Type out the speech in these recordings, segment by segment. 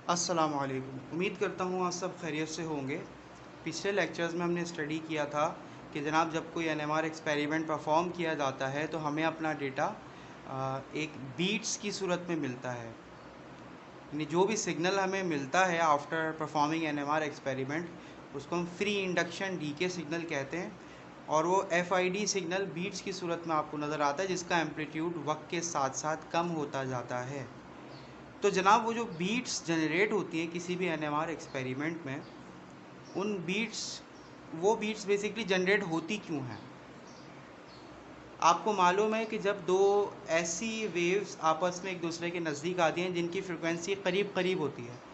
अस्सलामुअलैकुम। उम्मीद करता हूँ आप सब खैरियत से होंगे। पिछले लेक्चर्स में हमने स्टडी किया था कि जनाब जब कोई एनएमआर एक्सपेरिमेंट परफॉर्म किया जाता है तो हमें अपना डेटा एक बीट्स की सूरत में मिलता है। यानी जो भी सिग्नल हमें मिलता है आफ्टर परफॉर्मिंग एनएमआर एक्सपेरिमेंट उसको हम फ्री इंडक्शन डीके सिग्नल कहते हैं, और वो एफआईडी सिग्नल बीट्स की सूरत में आपको नज़र आता है जिसका एम्पलीट्यूड वक्त के साथ साथ कम होता जाता है। तो जनाब वो जो बीट्स जनरेट होती हैं किसी भी एनएमआर एक्सपेरिमेंट में, उन बीट्स वो बीट्स बेसिकली जनरेट होती क्यों हैं? आपको मालूम है कि जब दो ऐसी वेव्स आपस में एक दूसरे के नज़दीक आती हैं जिनकी फ्रिक्वेंसी करीब करीब होती है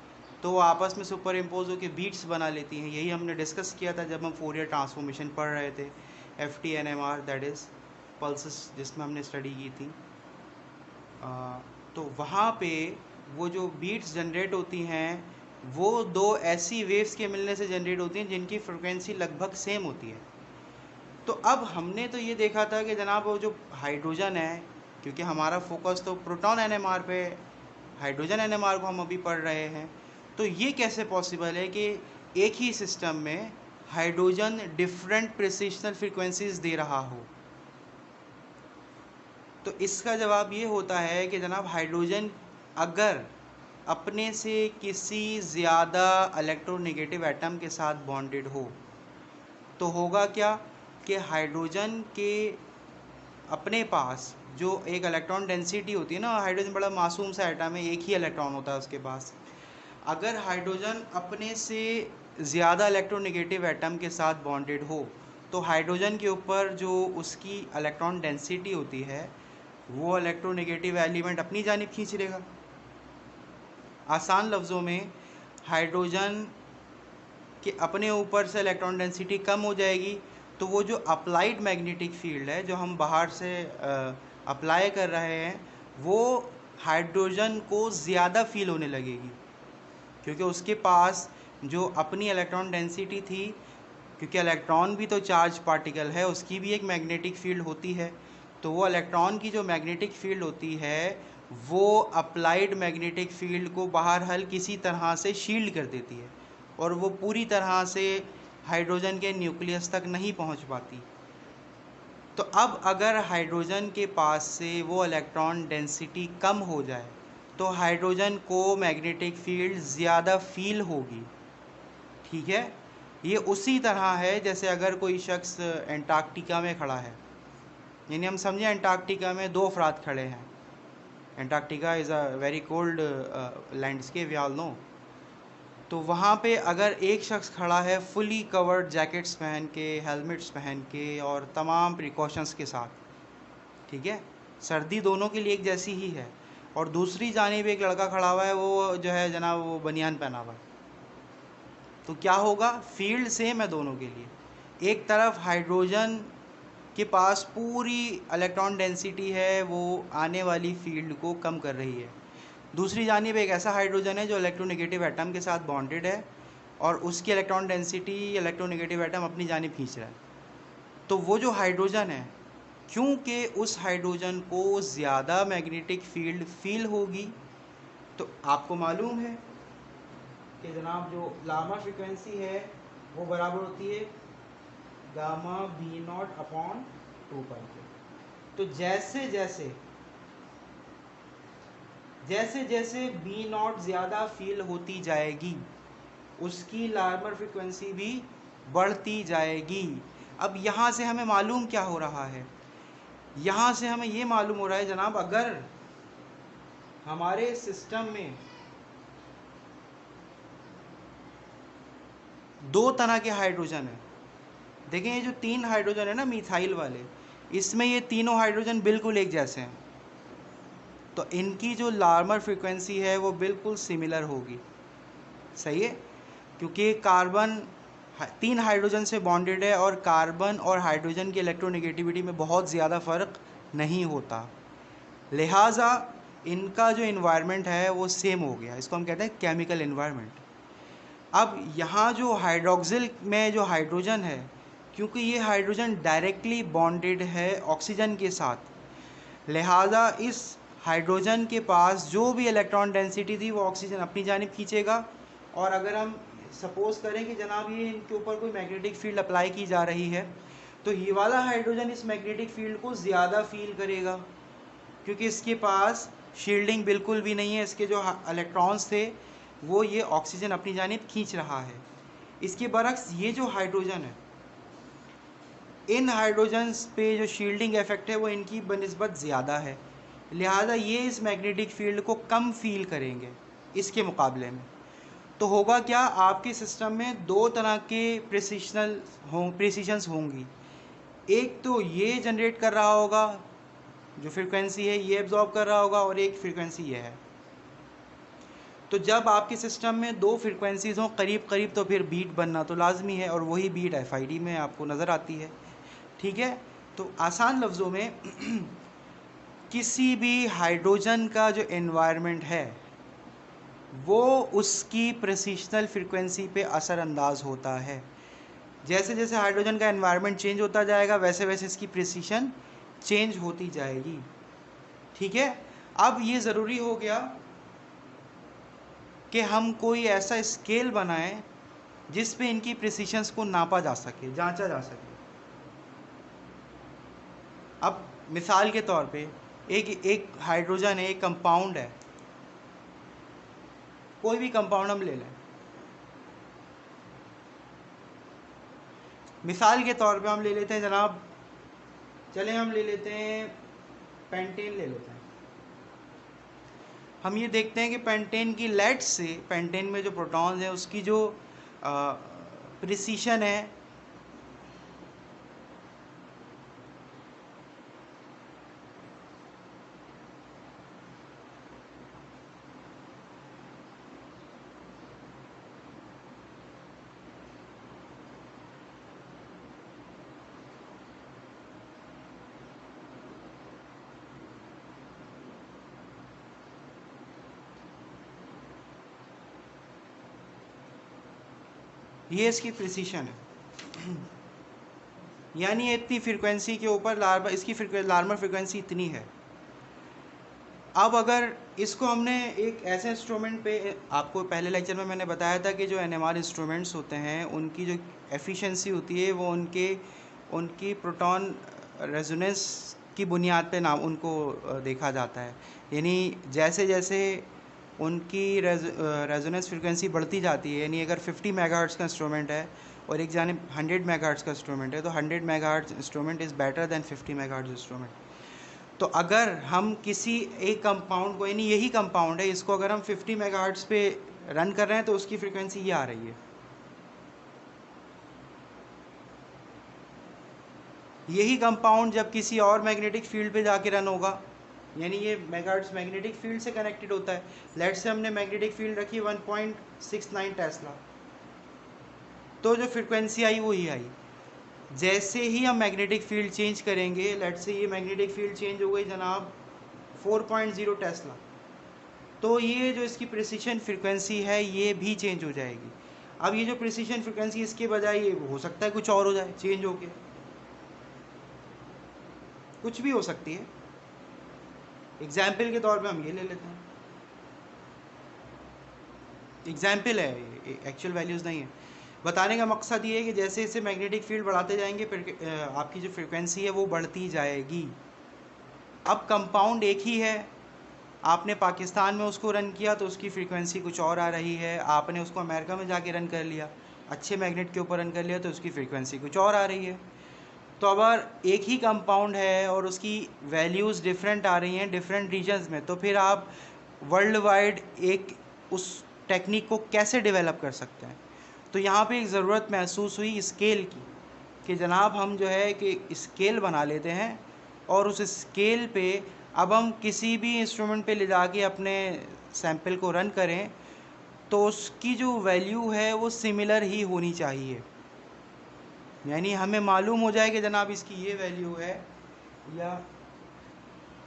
तो वो आपस में सुपर इम्पोज होकर बीट्स बना लेती हैं। यही हमने डिस्कस किया था जब हम फोरियर ट्रांसफॉर्मेशन पढ़ रहे थे, FT-NMR दैट इज़ पल्सेस, जिसमें हमने स्टडी की थी। तो वहाँ पे वो जो बीट्स जनरेट होती हैं वो दो ऐसी वेव्स के मिलने से जनरेट होती हैं जिनकी फ्रिक्वेंसी लगभग सेम होती है। तो अब हमने तो ये देखा था कि जनाब वो जो हाइड्रोजन है, क्योंकि हमारा फोकस तो प्रोटॉन एनएमआर पे, हाइड्रोजन एनएमआर को हम अभी पढ़ रहे हैं, तो ये कैसे पॉसिबल है कि एक ही सिस्टम में हाइड्रोजन डिफरेंट प्रेसिशनल फ्रीक्वेंसीज दे रहा हो? तो इसका जवाब ये होता है कि जनाब हाइड्रोजन अगर अपने से किसी ज़्यादा इलेक्ट्रोनेगेटिव एटम के साथ बॉन्डेड हो तो होगा क्या कि हाइड्रोजन के अपने पास जो एक इलेक्ट्रॉन डेंसिटी होती है ना, हाइड्रोजन बड़ा मासूम सा एटम है, एक ही इलेक्ट्रॉन होता है उसके पास। अगर हाइड्रोजन अपने से ज़्यादा इलेक्ट्रोनेगेटिव एटम के साथ बॉन्डेड हो तो हाइड्रोजन के ऊपर जो उसकी इलेक्ट्रॉन डेंसिटी होती है वो इलेक्ट्रोनेगेटिव एलिमेंट अपनी जानिब खींच लेगा। आसान लफ्ज़ों में, हाइड्रोजन कि अपने ऊपर से इलेक्ट्रॉन डेंसिटी कम हो जाएगी तो वो जो अप्लाइड मैग्नेटिक फील्ड है जो हम बाहर से अप्लाई कर रहे हैं वो हाइड्रोजन को ज़्यादा फील होने लगेगी, क्योंकि उसके पास जो अपनी इलेक्ट्रॉन डेंसिटी थी, क्योंकि इलेक्ट्रॉन भी तो चार्ज पार्टिकल है, उसकी भी एक मैग्नेटिक फील्ड होती है, तो वो इलेक्ट्रॉन की जो मैग्नेटिक फील्ड होती है वो अप्लाइड मैग्नेटिक फील्ड को बाहर हल किसी तरह से शील्ड कर देती है और वो पूरी तरह से हाइड्रोजन के न्यूक्लियस तक नहीं पहुंच पाती। तो अब अगर हाइड्रोजन के पास से वो इलेक्ट्रॉन डेंसिटी कम हो जाए तो हाइड्रोजन को मैग्नेटिक फील्ड ज़्यादा फील होगी। ठीक है, ये उसी तरह है जैसे अगर कोई शख्स एंटार्क्टिका में खड़ा है, यानी हम समझें एंटार्क्टिका में दो अफराद खड़े हैं। Antarctica is a very cold landscape, we all know. तो वहाँ पे अगर एक शख्स खड़ा है फुली कवर्ड जैकेट्स पहन के, हेलमेट्स पहन के और तमाम प्रिकॉशंस के साथ, ठीक है, सर्दी दोनों के लिए एक जैसी ही है, और दूसरी जानिब एक लड़का खड़ा हुआ है वो जो है जनाब वो बनियान पहना हुआ है, तो क्या होगा? फील्ड सेम है दोनों के लिए। एक तरफ हाइड्रोजन के पास पूरी इलेक्ट्रॉन डेंसिटी है, वो आने वाली फील्ड को कम कर रही है। दूसरी जानिब एक ऐसा हाइड्रोजन है जो इलेक्ट्रोनेगेटिव एटम के साथ बॉन्डेड है और उसकी इलेक्ट्रॉन डेंसिटी इलेक्ट्रोनेगेटिव एटम अपनी जानिब खींच रहा है। तो वो जो हाइड्रोजन है, क्योंकि उस हाइड्रोजन को ज़्यादा मैग्नेटिक फील्ड फील होगी, तो आपको मालूम है कि जनाब जो लार्मर फ्रिक्वेंसी है वो बराबर होती है गामा B0 अपॉन 2 पाई के। तो जैसे जैसे B0 ज़्यादा फील होती जाएगी उसकी लार्मर फ्रिक्वेंसी भी बढ़ती जाएगी। अब यहाँ से हमें मालूम क्या हो रहा है? यहाँ से हमें ये मालूम हो रहा है जनाब, अगर हमारे सिस्टम में दो तरह के हाइड्रोजन है, देखें ये जो 3 हाइड्रोजन है ना मिथाइल वाले, इसमें ये तीनों हाइड्रोजन बिल्कुल एक जैसे हैं, तो इनकी जो लार्मर फ्रिक्वेंसी है वो बिल्कुल सिमिलर होगी। सही है, क्योंकि कार्बन 3 हाइड्रोजन से बॉन्डेड है और कार्बन और हाइड्रोजन की इलेक्ट्रोनेगेटिविटी में बहुत ज़्यादा फ़र्क नहीं होता, लिहाजा इनका जो इन्वायरमेंट है वो सेम हो गया। इसको हम कहते हैं केमिकल इन्वायरमेंट। अब यहाँ जो हाइड्रोक्सिल में जो हाइड्रोजन है, क्योंकि ये हाइड्रोजन डायरेक्टली बॉन्डेड है ऑक्सीजन के साथ, लिहाजा इस हाइड्रोजन के पास जो भी इलेक्ट्रॉन डेंसिटी थी वो ऑक्सीजन अपनी जानिब खींचेगा, और अगर हम सपोज करें कि जनाब ये इनके ऊपर कोई मैग्नेटिक फील्ड अप्लाई की जा रही है, तो ये वाला हाइड्रोजन इस मैग्नेटिक फील्ड को ज़्यादा फील करेगा, क्योंकि इसके पास शील्डिंग बिल्कुल भी नहीं है, इसके जो इलेक्ट्रॉन्स थे वो ये ऑक्सीजन अपनी जानिब खींच रहा है। इसके बरक्स ये जो हाइड्रोजन है, इन हाइड्रोजन्स पे जो शील्डिंग इफेक्ट है वो इनकी बनिस्बत ज़्यादा है, लिहाजा ये इस मैग्नेटिक फील्ड को कम फील करेंगे इसके मुकाबले में। तो होगा क्या, आपके सिस्टम में दो तरह के प्रिसीशंस होंगी। एक तो ये जनरेट कर रहा होगा, जो फ्रीक्वेंसी है ये एब्जॉर्ब कर रहा होगा, और एक फ्रीक्वेंसी ये है। तो जब आपके सिस्टम में दो फ्रीक्वेंसीज़ हों करीब करीब, तो फिर बीट बनना तो लाजमी है, और वही बीट FID में आपको नज़र आती है। ठीक है, तो आसान लफ्ज़ों में किसी भी हाइड्रोजन का जो एनवायरनमेंट है वो उसकी प्रेसिशनल फ्रीक्वेंसी पे असरअंदाज होता है। जैसे जैसे हाइड्रोजन का एनवायरनमेंट चेंज होता जाएगा वैसे वैसे इसकी प्रेसिशन चेंज होती जाएगी। ठीक है, अब ये ज़रूरी हो गया कि हम कोई ऐसा स्केल बनाएं जिस पे इनकी प्रेसिशंस को नापा जा सके, जांचा जा सके। अब मिसाल के तौर पे एक हाइड्रोजन है, एक कंपाउंड है, कोई भी कंपाउंड हम ले लें। मिसाल के तौर पे हम ले लेते हैं जनाब, चलें हम ले लेते हैं पेंटेन ले लेते हैं। हम ये देखते हैं कि पेंटेन की लेट्स से, पेंटेन में जो प्रोटॉन्स हैं उसकी जो प्रिसीशन है ये इसकी प्रिसीशन है, यानी ये इतनी फ्रीक्वेंसी के ऊपर इसकी लार्मर फ्रीक्वेंसी इतनी है। अब अगर इसको हमने एक ऐसे इंस्ट्रूमेंट पे, आपको पहले लेक्चर में मैंने बताया था कि जो NMR इंस्ट्रूमेंट्स होते हैं उनकी जो एफिशिएंसी होती है वो उनकी प्रोटॉन रेजोनेंस की बुनियाद पे नाम उनको देखा जाता है। यानी जैसे जैसे उनकी रेजोनेंस फ्रीक्वेंसी बढ़ती जाती है, यानी अगर 50 मेगाहर्ट्ज़ का इंस्ट्रूमेंट है और एक जानिब 100 मेगाहर्ट्ज़ का इंस्ट्रूमेंट है, तो 100 megahertz instrument is better than 50 megahertz instrument. तो अगर हम किसी एक कंपाउंड को, यानी यही कंपाउंड है, इसको अगर हम 50 मेगाहर्ट्ज़ पे रन कर रहे हैं तो उसकी फ्रीक्वेंसी ये आ रही है। यही कंपाउंड जब किसी और मैग्नेटिक फील्ड पे जाके रन होगा, यानी ये मेगाहर्ट्ज़ मैग्नेटिक फील्ड से कनेक्टेड होता है। लेट से हमने मैग्नेटिक फील्ड रखी 1.69 टेस्ला, तो जो फ्रीक्वेंसी आई वो ही आई। जैसे ही हम मैग्नेटिक फील्ड चेंज करेंगे, लेट से ये मैग्नेटिक फील्ड चेंज हो गई जनाब 4.0 टेस्ला, तो ये जो इसकी प्रिसीशन फ्रीक्वेंसी है ये भी चेंज हो जाएगी। अब ये जो प्रिसीशन फ्रीक्वेंसी इसके बजाय ये हो सकता है कुछ और हो जाए, चेंज हो के कुछ भी हो सकती है। एग्जाम्पल के तौर पे हम ये ले लेते हैं, एग्जाम्पल है, एक्चुअल वैल्यूज़ नहीं है। बताने का मकसद ये है कि जैसे जैसे मैग्नेटिक फील्ड बढ़ाते जाएंगे फिर आपकी जो फ्रीक्वेंसी है वो बढ़ती जाएगी। अब कंपाउंड एक ही है, आपने पाकिस्तान में उसको रन किया तो उसकी फ्रीक्वेंसी कुछ और आ रही है, आपने उसको अमेरिका में जाके रन कर लिया, अच्छे मैग्नेट के ऊपर रन कर लिया तो उसकी फ्रीक्वेंसी कुछ और आ रही है। तो अगर एक ही कंपाउंड है और उसकी वैल्यूज़ डिफरेंट आ रही हैं डिफरेंट रीजन्स में, तो फिर आप वर्ल्ड वाइड एक उस टेक्निक को कैसे डेवलप कर सकते हैं। तो यहाँ पे एक ज़रूरत महसूस हुई स्केल की, कि जनाब हम जो है कि स्केल बना लेते हैं और उस स्केल पे अब हम किसी भी इंस्ट्रूमेंट पे ले जाके अपने सैंपल को रन करें तो उसकी जो वैल्यू है वो सिमिलर ही होनी चाहिए। यानी हमें मालूम हो जाए कि जनाब इसकी ये वैल्यू है, या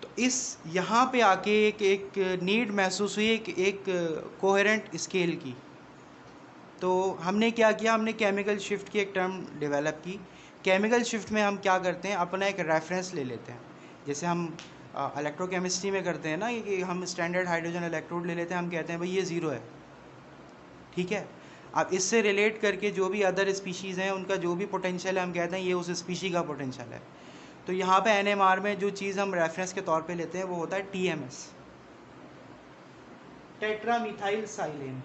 तो इस यहाँ पे आके एक नीड महसूस हुई एक कोहेरेंट स्केल की। तो हमने क्या किया, हमने केमिकल शिफ्ट की एक टर्म डेवलप की। केमिकल शिफ्ट में हम क्या करते हैं, अपना एक रेफरेंस ले लेते हैं। जैसे हम इलेक्ट्रोकेमिस्ट्री में करते हैं ना कि हम स्टैंडर्ड हाइड्रोजन इलेक्ट्रोड ले लेते हैं, हम कहते हैं भाई ये ज़ीरो है, ठीक है। अब इससे रिलेट करके जो भी अदर स्पीशीज़ हैं उनका जो भी पोटेंशियल है हम कहते हैं ये उस स्पीशी का पोटेंशियल है। तो यहाँ पे NMR में जो चीज़ हम रेफरेंस के तौर पे लेते हैं वो होता है TMS, टेट्रा मिथाइल साइलेन।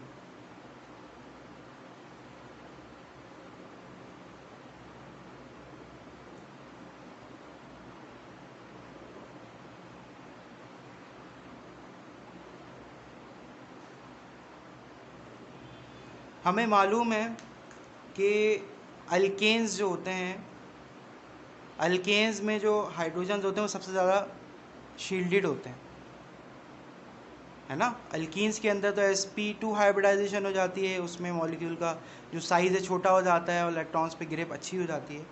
हमें मालूम है कि अल्केन्स जो होते हैं, अल्केन्स में जो हाइड्रोजन होते हैं वो सबसे ज़्यादा शील्डेड होते हैं, है ना। अल्कीन्स के अंदर तो sp2 हाइब्रिडाइजेशन हो जाती है, उसमें मॉलिक्यूल का जो साइज़ है छोटा हो जाता है और इलेक्ट्रॉन्स पे ग्रिप अच्छी हो जाती है।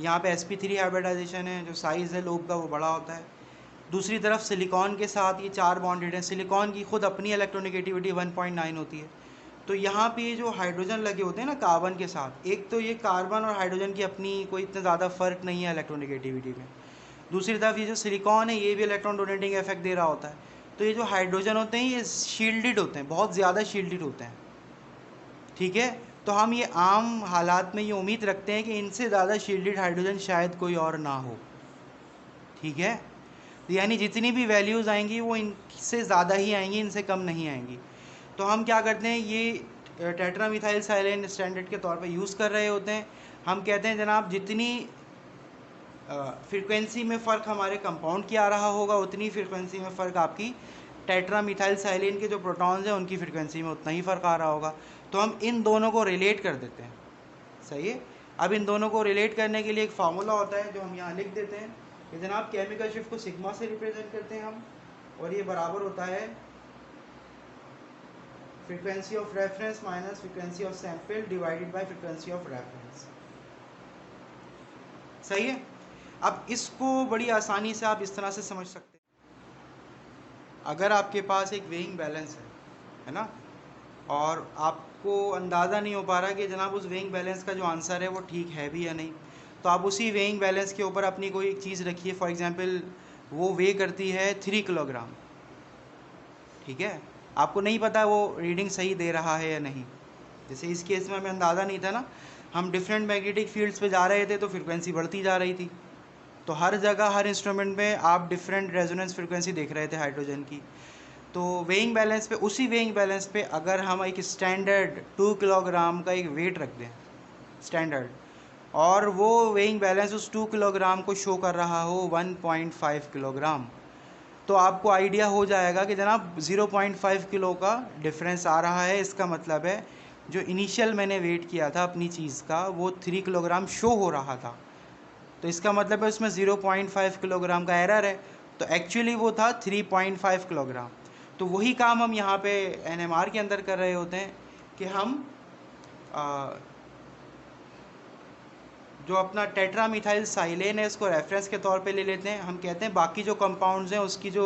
यहाँ पे sp3 हाइब्रिडाइजेशन है, जो साइज़ है लोब का वो बड़ा होता है। दूसरी तरफ सिलिकॉन के साथ ये 4 बॉन्डेड है, सिलिकॉन की खुद अपनी इलेक्ट्रोनेगेटिविटी 1.9 होती है। तो यहाँ पे ये जो हाइड्रोजन लगे होते हैं ना कार्बन के साथ, एक तो ये कार्बन और हाइड्रोजन की अपनी कोई इतना ज़्यादा फ़र्क नहीं है इलेक्ट्रोनेगेटिविटी में, दूसरी तरफ ये जो सिलिकॉन है ये भी इलेक्ट्रॉन डोनेटिंग इफेक्ट दे रहा होता है। तो ये जो हाइड्रोजन होते हैं ये शील्डेड होते हैं, बहुत ज़्यादा शील्डेड होते हैं, ठीक है। तो हम ये आम हालात में ये उम्मीद रखते हैं कि इनसे ज़्यादा शील्डेड हाइड्रोजन शायद कोई और ना हो, ठीक है। यानी जितनी भी वैल्यूज़ आएंगी वो इनसे ज़्यादा ही आएंगी, इनसे कम नहीं आएंगी। तो हम क्या करते हैं, ये टेट्रा मिथाइल साइलेन स्टैंडर्ड के तौर पे यूज़ कर रहे होते हैं। हम कहते हैं जनाब जितनी फ्रीक्वेंसी में फ़र्क हमारे कंपाउंड की आ रहा होगा उतनी फ्रीक्वेंसी में फ़र्क आपकी टेट्रा मिथाइल साइलेन के जो प्रोटॉन्स हैं उनकी फ्रीक्वेंसी में उतना ही फ़र्क आ रहा होगा। तो हम इन दोनों को रिलेट कर देते हैं, सही है। अब इन दोनों को रिलेट करने के लिए एक फार्मूला होता है जो हम यहाँ लिख देते हैं कि जनाब केमिकल शिफ्ट को सिग्मा से रिप्रेजेंट करते हैं हम, और ये बराबर होता है frequency of reference minus frequency of sample divided by frequency of reference, सही है। अब इसको बड़ी आसानी से आप इस तरह से समझ सकते हैं, अगर आपके पास एक वेइंग बैलेंस है ना, और आपको अंदाज़ा नहीं हो पा रहा कि जनाब उस वेइंग बैलेंस का जो आंसर है वो ठीक है भी या नहीं, तो आप उसी वेइंग बैलेंस के ऊपर अपनी कोई एक चीज़ रखिए। फॉर एग्जांपल वो वे करती है 3 किलोग्राम, ठीक है। आपको नहीं पता वो रीडिंग सही दे रहा है या नहीं, जैसे इस केस में हमें अंदाज़ा नहीं था ना, हम डिफरेंट मैग्नेटिक फील्ड्स पे जा रहे थे तो फ्रीक्वेंसी बढ़ती जा रही थी, तो हर जगह हर इंस्ट्रूमेंट में आप डिफरेंट रेजोनेंस फ्रीक्वेंसी देख रहे थे हाइड्रोजन की। तो वेइंग बैलेंस पे, उसी वेइंग बैलेंस पे अगर हम एक स्टैंडर्ड 2 किलोग्राम का एक वेट रख दें स्टैंडर्ड, और वो वेइंग बैलेंस उस 2 किलोग्राम को शो कर रहा हो 1.5 किलोग्राम, तो आपको आइडिया हो जाएगा कि जनाब 0.5 किलो का डिफरेंस आ रहा है। इसका मतलब है जो इनिशियल मैंने वेट किया था अपनी चीज़ का वो 3 किलोग्राम शो हो रहा था, तो इसका मतलब है उसमें 0.5 किलोग्राम का एरर है, तो एक्चुअली वो था 3.5 किलोग्राम। तो वही काम हम यहाँ पे NMR के अंदर कर रहे होते हैं कि हम जो अपना टेट्रा मिथाइल साइलेन है इसको रेफरेंस के तौर पे ले लेते हैं। हम कहते हैं बाकी जो कंपाउंड्स हैं उसकी जो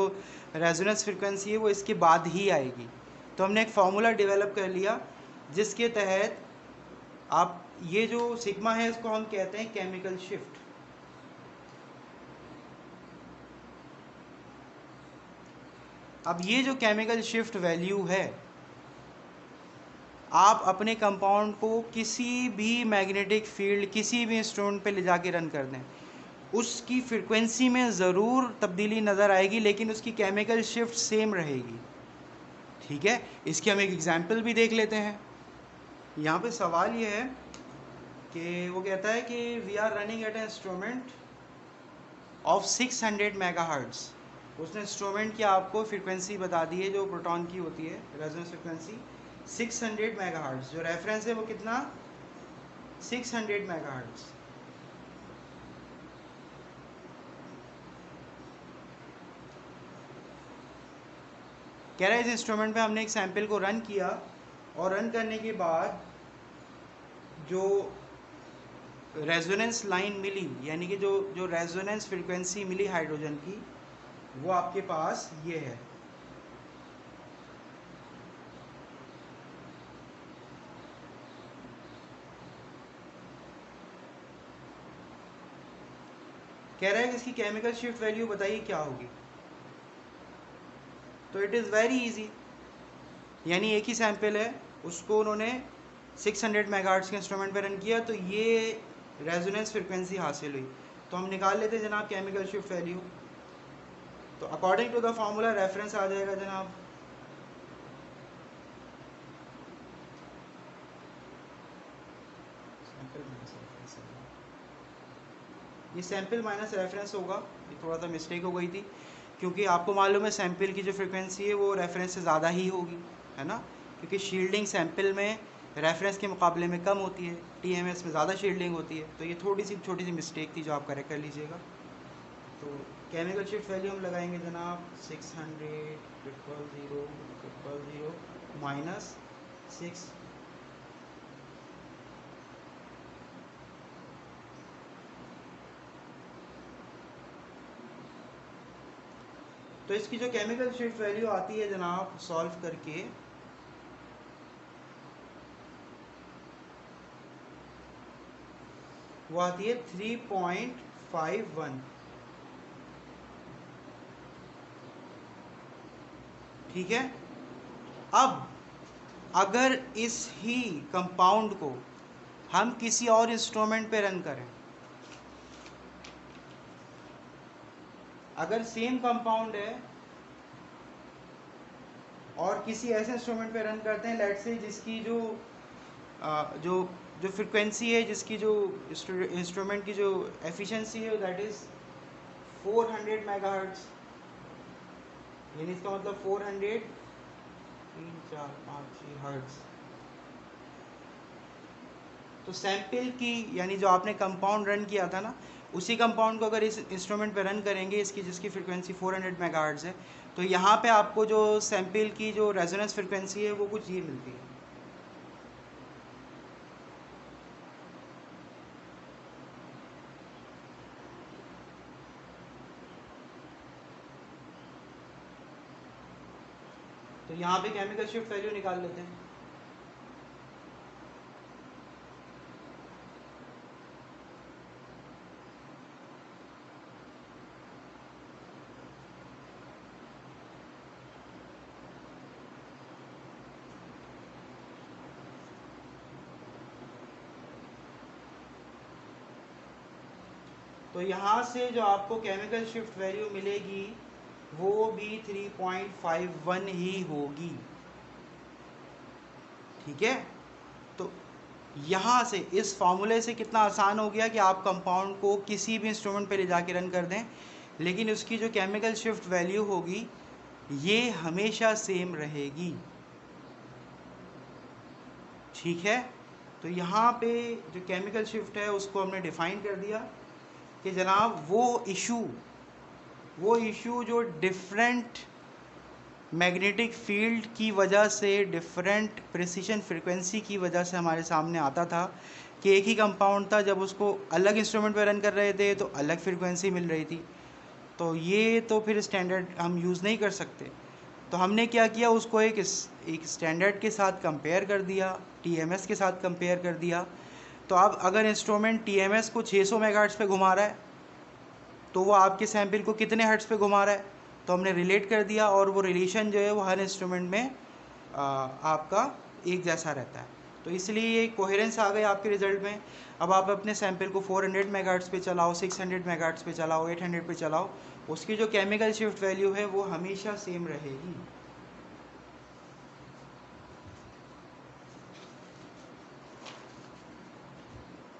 रेजोनेंस फ्रीक्वेंसी है वो इसके बाद ही आएगी। तो हमने एक फार्मूला डेवलप कर लिया जिसके तहत आप ये जो सिग्मा है इसको हम कहते हैं केमिकल शिफ्ट। अब ये जो केमिकल शिफ्ट वैल्यू है आप अपने कंपाउंड को किसी भी मैग्नेटिक फील्ड किसी भी इंस्ट्रूमेंट पे ले जाके रन कर दें, उसकी फ्रीक्वेंसी में ज़रूर तब्दीली नज़र आएगी लेकिन उसकी केमिकल शिफ्ट सेम रहेगी, ठीक है। इसकी हम एक एग्जांपल भी देख लेते हैं। यहाँ पे सवाल ये है कि वो कहता है कि we are running at a instrument of 600 megahertz. उसने इंस्ट्रूमेंट की आपको फ्रीक्वेंसी बता दी है जो प्रोटॉन की होती है रेजोनेंस फ्रीक्वेंसी 600 मेगाहर्ट्ज़, जो रेफरेंस है वो कितना 600 मेगाहर्ट्ज़। कह रहा है इस इंस्ट्रूमेंट पे हमने एक सैंपल को रन किया और रन करने के बाद जो रेजोनेंस लाइन मिली यानी कि जो रेजोनेंस फ्रीक्वेंसी मिली हाइड्रोजन की वो आपके पास ये है। कह रहा है कि इसकी केमिकल शिफ्ट वैल्यू बताइए क्या होगी। तो इट इज़ वेरी इजी, यानी एक ही सैम्पल है, उसको उन्होंने 600 मेगाहर्ट्ज़ के इंस्ट्रूमेंट पे रन किया, तो ये रेजोनेंस फ्रिक्वेंसी हासिल हुई। तो हम निकाल लेते जनाब केमिकल शिफ्ट वैल्यू। तो according to the formula reference आ जाएगा जनाब ये सैम्पल माइनस रेफरेंस होगा, ये थोड़ा सा मिस्टेक हो गई थी, क्योंकि आपको मालूम है सैम्पल की जो फ्रिक्वेंसी है वो रेफरेंस से ज़्यादा ही होगी, है ना, क्योंकि शील्डिंग सैम्पल में रेफरेंस के मुकाबले में कम होती है, टीएमएस में ज़्यादा शील्डिंग होती है। तो ये थोड़ी सी छोटी सी मिस्टेक थी जो आप करेक्ट कर लीजिएगा। तो केमिकल शिफ्ट वैल्यू हम लगाएंगे जनाब 600 माइनस 6, तो इसकी जो केमिकल शिफ्ट वैल्यू आती है जनाब सॉल्व करके, वो आती है 3.51। ठीक है। अब अगर इस ही कंपाउंड को हम किसी और इंस्ट्रूमेंट पे रन करें, अगर सेम कंपाउंड है और किसी ऐसे इंस्ट्रूमेंट पे रन करते हैं, लेट्स से जिसकी जो जो फ्रिक्वेंसी है, जिसकी जो इंस्ट्रूमेंट की जो एफिशिएंसी है दैट इज़ 400 मेगाहर्ट्ज़, यानी इसका मतलब 400 3 4 5 6 हर्ट्ज़। तो सैंपल की यानी जो आपने कंपाउंड रन किया था ना, उसी कंपाउंड को अगर इस इंस्ट्रूमेंट पे रन करेंगे इसकी जिसकी फ्रिक्वेंसी 400 मेगाहर्ट्ज़ है, तो यहाँ पे आपको जो सैंपल की जो रेजोनेंस फ्रिक्वेंसी है वो कुछ ये मिलती है। तो यहाँ पे केमिकल शिफ्ट वैल्यू निकाल लेते हैं। तो यहाँ से जो आपको केमिकल शिफ्ट वैल्यू मिलेगी वो भी 3.51 ही होगी। ठीक है। तो यहाँ से इस फार्मूले से कितना आसान हो गया कि आप कंपाउंड को किसी भी इंस्ट्रूमेंट पे ले जाके रन कर दें, लेकिन उसकी जो केमिकल शिफ्ट वैल्यू होगी ये हमेशा सेम रहेगी। ठीक है। तो यहाँ पे जो केमिकल शिफ्ट है उसको हमने डिफ़ाइन कर दिया कि जनाब वो इशू जो डिफरेंट मैग्नेटिक फील्ड की वजह से, डिफरेंट प्रिसीशन फ्रिक्वेंसी की वजह से हमारे सामने आता था कि एक ही कंपाउंड था, जब उसको अलग इंस्ट्रूमेंट पे रन कर रहे थे तो अलग फ्रिक्वेंसी मिल रही थी। तो ये तो फिर स्टैंडर्ड हम यूज़ नहीं कर सकते। तो हमने क्या किया, उसको एक स्टैंडर्ड के साथ कंपेयर कर दिया, टीएमएस के साथ कंपेयर कर दिया। तो अब अगर इंस्ट्रूमेंट टीएमएस को 600 मेगाहर्ट्ज़ पे घुमा रहा है तो वो आपके सैंपल को कितने हर्ट्ज़ पे घुमा रहा है, तो हमने रिलेट कर दिया, और वो रिलेशन जो है वो हर इंस्ट्रूमेंट में आपका एक जैसा रहता है। तो इसलिए ये कोहेरेंस आ गई आपके रिज़ल्ट में। अब आप अपने सैंपल को 400 मेगाहर्ट्ज़ पे चलाओ, 600 मेगाहर्ट्ज़ पे चलाओ, 800 पे चलाओ, उसकी जो केमिकल शिफ्ट वैल्यू है वो हमेशा सेम रहेगी।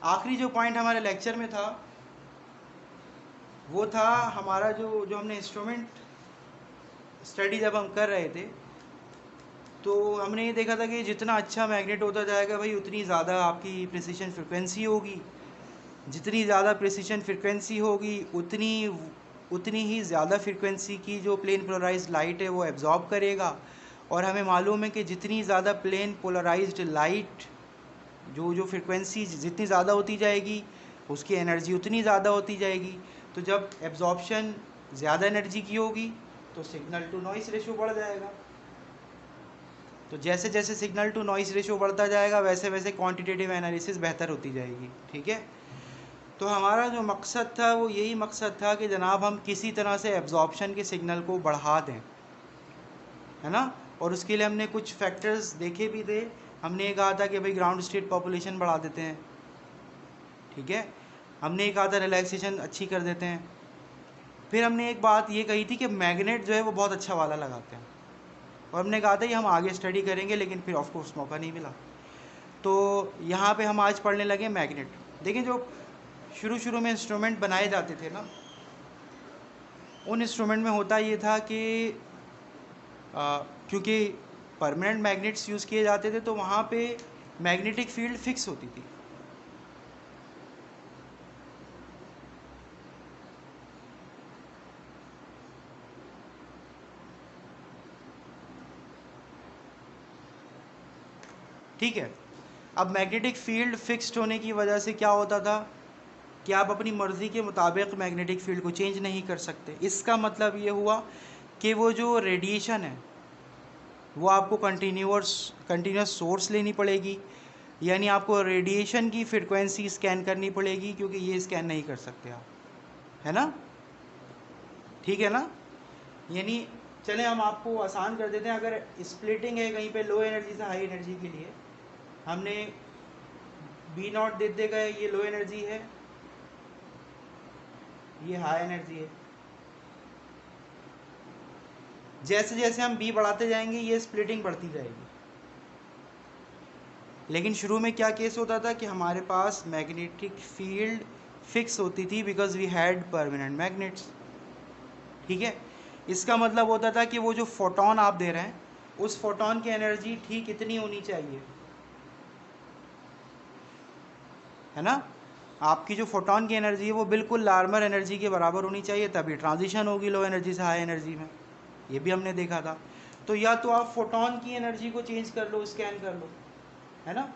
आखिरी जो पॉइंट हमारे लेक्चर में था वो था हमारा जो हमने इंस्ट्रूमेंट स्टडी जब हम कर रहे थे तो हमने ये देखा था कि जितना अच्छा मैग्नेट होता जाएगा भाई उतनी ज़्यादा आपकी प्रिसीशन फ्रिक्वेंसी होगी, जितनी ज़्यादा प्रिसीशन फ्रिक्वेंसी होगी उतनी ही ज़्यादा फ्रिक्वेंसी की जो प्लेन पोलराइज्ड लाइट है वो एब्जॉर्ब करेगा। और हमें मालूम है कि जितनी ज़्यादा प्लेन पोलराइज्ड लाइट जो फ्रिक्वेंसी जितनी ज़्यादा होती जाएगी उसकी एनर्जी उतनी ज़्यादा होती जाएगी। तो जब एब्जॉर्प्शन ज़्यादा एनर्जी की होगी तो सिग्नल टू नॉइस रेशो बढ़ जाएगा। तो जैसे जैसे सिग्नल टू नॉइस रेशो बढ़ता जाएगा वैसे वैसे क्वांटिटेटिव एनालिसिस बेहतर होती जाएगी। ठीक है। तो हमारा जो मकसद था वो यही मकसद था कि जनाब हम किसी तरह से एब्जॉर्प्शन के सिग्नल को बढ़ा दें। है ना। और उसके लिए हमने कुछ फैक्टर्स देखे भी थे। हमने ये कहा था कि भाई ग्राउंड स्टेट पॉपुलेशन बढ़ा देते हैं, ठीक है। हमने ये कहा था रिलैक्सेशन अच्छी कर देते हैं। फिर हमने एक बात ये कही थी कि मैग्नेट जो है वो बहुत अच्छा वाला लगाते हैं, और हमने कहा था ये हम आगे स्टडी करेंगे, लेकिन फिर ऑफ कोर्स मौका नहीं मिला। तो यहाँ पे हम आज पढ़ने लगे मैग्नेट। देखिए, जो शुरू शुरू में इंस्ट्रूमेंट बनाए जाते थे ना, उन इंस्ट्रूमेंट में होता ये था कि क्योंकि परमानेंट मैग्नेट्स यूज़ किए जाते थे, तो वहाँ पे मैग्नेटिक फील्ड फिक्स होती थी। ठीक है। अब मैग्नेटिक फील्ड फिक्स्ड होने की वजह से क्या होता था कि आप अपनी मर्ज़ी के मुताबिक मैग्नेटिक फील्ड को चेंज नहीं कर सकते। इसका मतलब ये हुआ कि वो जो रेडिएशन है वो आपको कंटिन्यूस सोर्स लेनी पड़ेगी, यानी आपको रेडिएशन की फ्रिक्वेंसी स्कैन करनी पड़ेगी, क्योंकि ये स्कैन नहीं कर सकते आप, है ना। ठीक है ना। यानी चले हम आपको आसान कर देते हैं। अगर स्प्लिटिंग है कहीं पे लो एनर्जी से हाई एनर्जी के लिए, हमने बी नॉट दे देगा, ये लो एनर्जी है, ये हाई एनर्जी है। जैसे जैसे हम बी बढ़ाते जाएंगे ये स्प्लिटिंग बढ़ती जाएगी। लेकिन शुरू में क्या केस होता था कि हमारे पास मैग्नेटिक फील्ड फिक्स होती थी, because we had permanent magnets. ठीक है। इसका मतलब होता था कि वो जो फोटोन आप दे रहे हैं, उस फोटोन की एनर्जी ठीक इतनी होनी चाहिए, है ना। आपकी जो फोटोन की एनर्जी है वो बिल्कुल लार्मर एनर्जी के बराबर होनी चाहिए, तभी ट्रांजिशन होगी लो एनर्जी से हाई एनर्जी में। ये भी हमने देखा था। तो या तो आप फोटोन की एनर्जी को चेंज कर लो, स्कैन कर लो, है ना।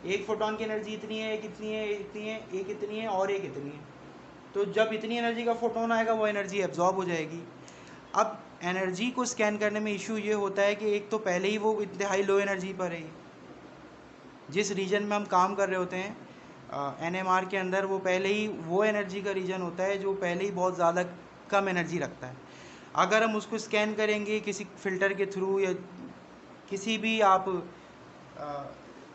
एक फोटोन की एनर्जी इतनी है, एक इतनी है, इतनी है, एक इतनी है और एक इतनी है। तो जब इतनी एनर्जी का फोटोन आएगा वो एनर्जी एब्जॉर्ब हो जाएगी। अब एनर्जी को स्कैन करने में इशू ये होता है कि एक तो पहले ही वो इंतहाई लो एनर्जी पर है, जिस रीजन में हम काम कर रहे होते हैं NMR के अंदर, वो पहले ही वो एनर्जी का रीजन होता है जो पहले ही बहुत ज़्यादा कम एनर्जी रखता है। अगर हम उसको स्कैन करेंगे किसी फ़िल्टर के थ्रू या किसी भी आप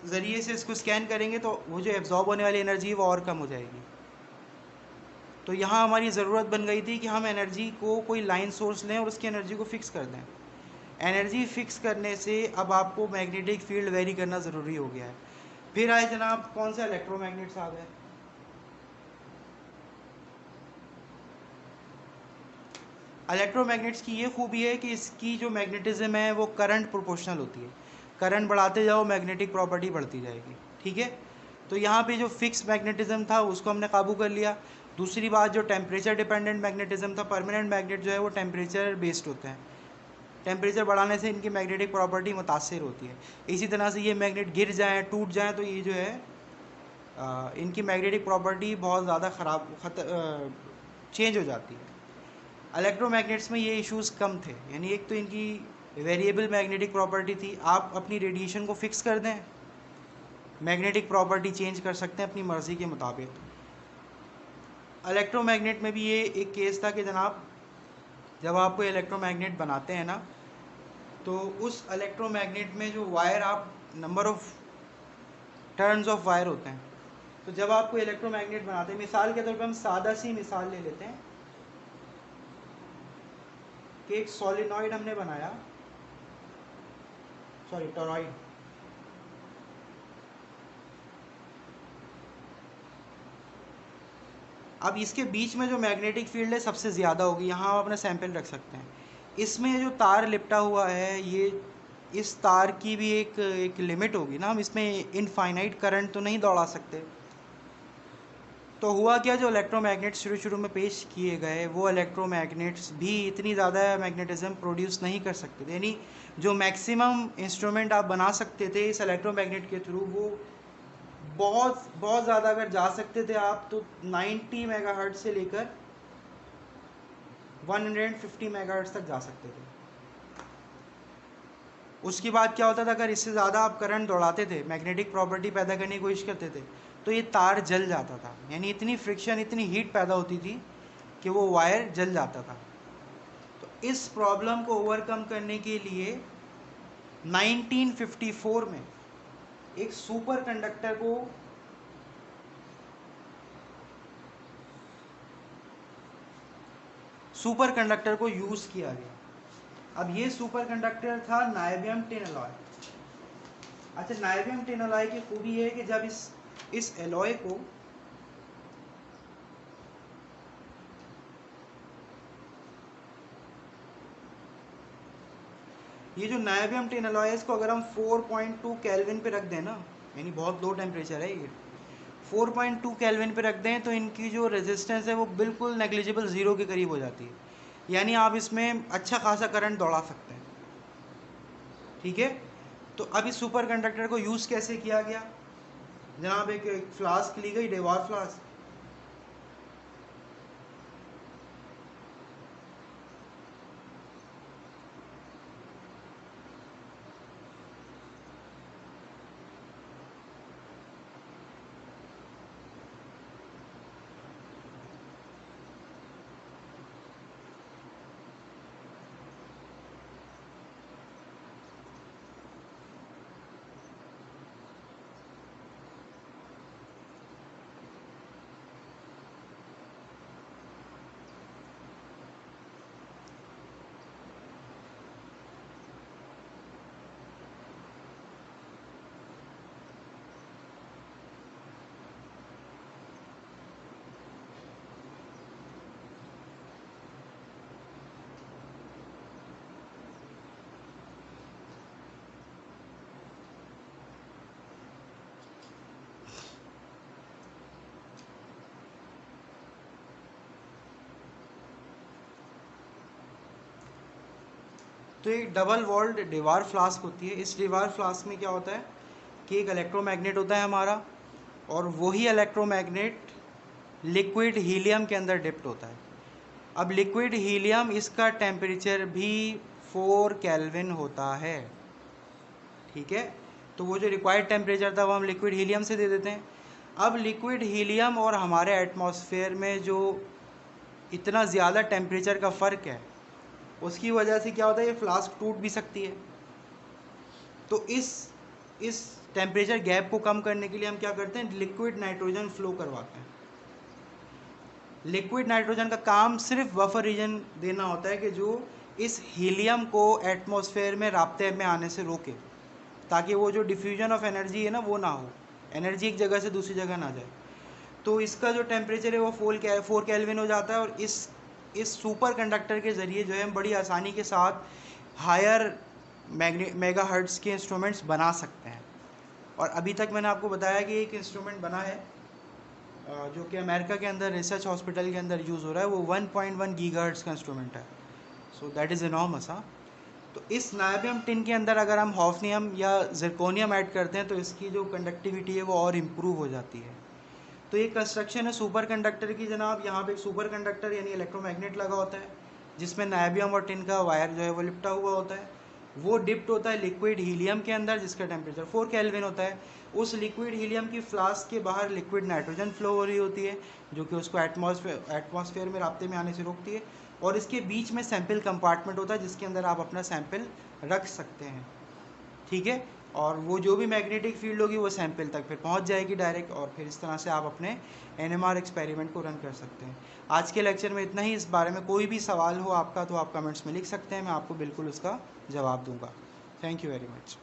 ज़रिए से इसको स्कैन करेंगे, तो वो जो एब्जॉर्ब होने वाली एनर्जी है वो और कम हो जाएगी। तो यहाँ हमारी ज़रूरत बन गई थी कि हम एनर्जी को कोई लाइन सोर्स लें और उसकी एनर्जी को फ़िक्स कर दें। एनर्जी फ़िक्स करने से अब आपको मैग्नेटिक फील्ड वेरी करना ज़रूरी हो गया है। फिर आए जनाब कौन से इलेक्ट्रोमैग्नेट्स आ गए। इलेक्ट्रोमैग्नेट्स की ये खूबी है कि इसकी जो मैग्नेटिज्म है वो करंट प्रोपोर्शनल होती है। करंट बढ़ाते जाओ मैग्नेटिक प्रॉपर्टी बढ़ती जाएगी। ठीक है। तो यहाँ पे जो फिक्स मैग्नेटिज्म था उसको हमने काबू कर लिया। दूसरी बात, जो टेम्परेचर डिपेंडेंट मैग्नेटिज्म था, परमानेंट मैग्नेट जो है वो टेम्परेचर बेस्ड होते हैं। टेम्परेचर बढ़ाने से इनकी मैग्नेटिक प्रॉपर्टी मुतासर होती है। इसी तरह से ये मैग्नेट गिर जाएँ, टूट जाएँ, तो ये जो है इनकी मैग्नेटिक प्रॉपर्टी बहुत ज़्यादा ख़राब चेंज हो जाती है। इलेक्ट्रोमैग्नेट्स में ये इश्यूज़ कम थे, यानी एक तो इनकी वेरिएबल मैग्नेटिक प्रॉपर्टी थी, आप अपनी रेडिएशन को फिक्स कर दें, मैग्नेटिक प्रॉपर्टी चेंज कर सकते हैं अपनी मर्ज़ी के मुताबिक। इलेक्ट्रोमैग्नेट में भी ये एक केस था कि जनाब जब आप कोई इलेक्ट्रोमैग्नेट बनाते हैं ना, तो उस इलेक्ट्रोमैग्नेट में जो वायर, आप number of turns of wire होते हैं, तो जब आप कोई इलेक्ट्रोमैग्नेट बनाते हैं, मिसाल के तौर पर हम सादा सी मिसाल ले लेते हैं कि एक सॉलिनॉइड हमने बनाया, सॉरी टॉरॉइड। अब इसके बीच में जो मैग्नेटिक फील्ड है सबसे ज़्यादा होगी, यहाँ आप अपना सैंपल रख सकते हैं। इसमें जो तार लिपटा हुआ है, ये इस तार की भी एक लिमिट होगी ना, हम इसमें इनफाइनाइट करंट तो नहीं दौड़ा सकते। तो हुआ क्या, जो इलेक्ट्रोमैग्नेट्स शुरू में पेश किए गए, वो इलेक्ट्रोमैग्नेट्स भी इतनी ज़्यादा मैग्नेटिज्म प्रोड्यूस नहीं कर सकते थे। यानी जो मैक्सिमम इंस्ट्रूमेंट आप बना सकते थे इस इलेक्ट्रोमैग्नेट के थ्रू, वो बहुत बहुत ज़्यादा अगर जा सकते थे आप, तो 90 मेगाहर्ट्ज़ से लेकर 150 मेगाहर्ट्ज़ तक जा सकते थे। उसके बाद क्या होता था, अगर इससे ज़्यादा आप करंट दौड़ाते थे, मैग्नेटिक प्रॉपर्टी पैदा करने की कोशिश करते थे, तो ये तार जल जाता था। यानी इतनी फ्रिक्शन, इतनी हीट पैदा होती थी कि वो वायर जल जाता था। तो इस प्रॉब्लम को ओवरकम करने के लिए 1954 में एक सुपर कंडक्टर को यूज़ किया गया। अब ये सुपर कंडक्टर था नाइबियम टिन एलॉय। अच्छा, नाइबियम टिन एलॉय की खूबी है कि जब इस एलॉय को ये जो नाइबियम टिन एलॉय है इसको अगर हम 4.2 केल्विन पे रख दें ना, यानी बहुत लो टेम्परेचर है ये, 4.2 केल्विन पे रख दें तो इनकी जो रेजिस्टेंस है वो बिल्कुल नेग्लिजिबल ज़ीरो के करीब हो जाती है। यानी आप इसमें अच्छा खासा करंट दौड़ा सकते हैं। ठीक है, तो अब इस सुपर कंडक्टर को यूज़ कैसे किया गया जनाब? एक फ्लास्क ली गई, डेवार फ्लास्क, तो एक डबल वॉल्ड डेवार फ्लास्क होती है। इस डेवार फ्लास्क में क्या होता है कि एक इलेक्ट्रोमैग्नेट होता है हमारा, और वही इलेक्ट्रोमैग्नेट लिक्विड हीलियम के अंदर डिप्ट होता है। अब लिक्विड हीलियम, इसका टेम्परेचर भी 4 केल्विन होता है। ठीक है, तो वो जो रिक्वायर्ड टेम्परेचर था वो हम लिक्विड हीलियम से दे देते हैं। अब लिक्विड हीलियम और हमारे एटमॉस्फेयर में जो इतना ज़्यादा टेम्परेचर का फ़र्क है उसकी वजह से क्या होता है, ये फ्लास्क टूट भी सकती है। तो इस टेम्परेचर गैप को कम करने के लिए हम क्या करते हैं, लिक्विड नाइट्रोजन फ्लो करवाते हैं। लिक्विड नाइट्रोजन का काम सिर्फ बफर रीजन देना होता है कि जो इस हीलियम को एटमॉस्फेयर में राब्ते में आने से रोके, ताकि वो जो डिफ्यूजन ऑफ एनर्जी है ना वो ना हो, एनर्जी एक जगह से दूसरी जगह ना जाए। तो इसका जो टेम्परेचर है वो 4 केल्विन हो जाता है, और इस सुपर कंडक्टर के ज़रिए जो है हम बड़ी आसानी के साथ हायर मेगा हर्ट्ज़ के इंस्ट्रूमेंट्स बना सकते हैं। और अभी तक मैंने आपको बताया कि एक इंस्ट्रूमेंट बना है जो कि अमेरिका के अंदर रिसर्च हॉस्पिटल के अंदर यूज़ हो रहा है, वो 1.1 गीगाहर्ट्ज़ का इंस्ट्रूमेंट है। So that is enormous. हाँ, तो इस नाइबियम टिन के अंदर अगर हम हॉफनियम या जिरकोनियम ऐड करते हैं तो इसकी जो कंडक्टिविटी है वो और इम्प्रूव हो जाती है। तो ये कंस्ट्रक्शन है सुपर कंडक्टर की जनाब। यहाँ पे एक सुपर कंडक्टर यानी इलेक्ट्रोमैग्नेट लगा होता है जिसमें नाइबियम और टिन का वायर जो है वो लिपटा हुआ होता है। वो डिप्ट होता है लिक्विड हीलियम के अंदर जिसका टेम्परेचर 4 केल्विन होता है। उस लिक्विड हीलियम की फ्लास्क के बाहर लिक्विड नाइट्रोजन फ्लो हो रही होती है जो कि उसको एटमॉस्फेयर में राब्ते में आने से रोकती है, और इसके बीच में सैंपल कंपार्टमेंट होता है जिसके अंदर आप अपना सैंपल रख सकते हैं। ठीक है, और वो जो भी मैग्नेटिक फील्ड होगी वो सैंपल तक फिर पहुंच जाएगी डायरेक्ट, और फिर इस तरह से आप अपने एनएमआर एक्सपेरिमेंट को रन कर सकते हैं। आज के लेक्चर में इतना ही। इस बारे में कोई भी सवाल हो आपका तो आप कमेंट्स में लिख सकते हैं, मैं आपको बिल्कुल उसका जवाब दूंगा। Thank you very much.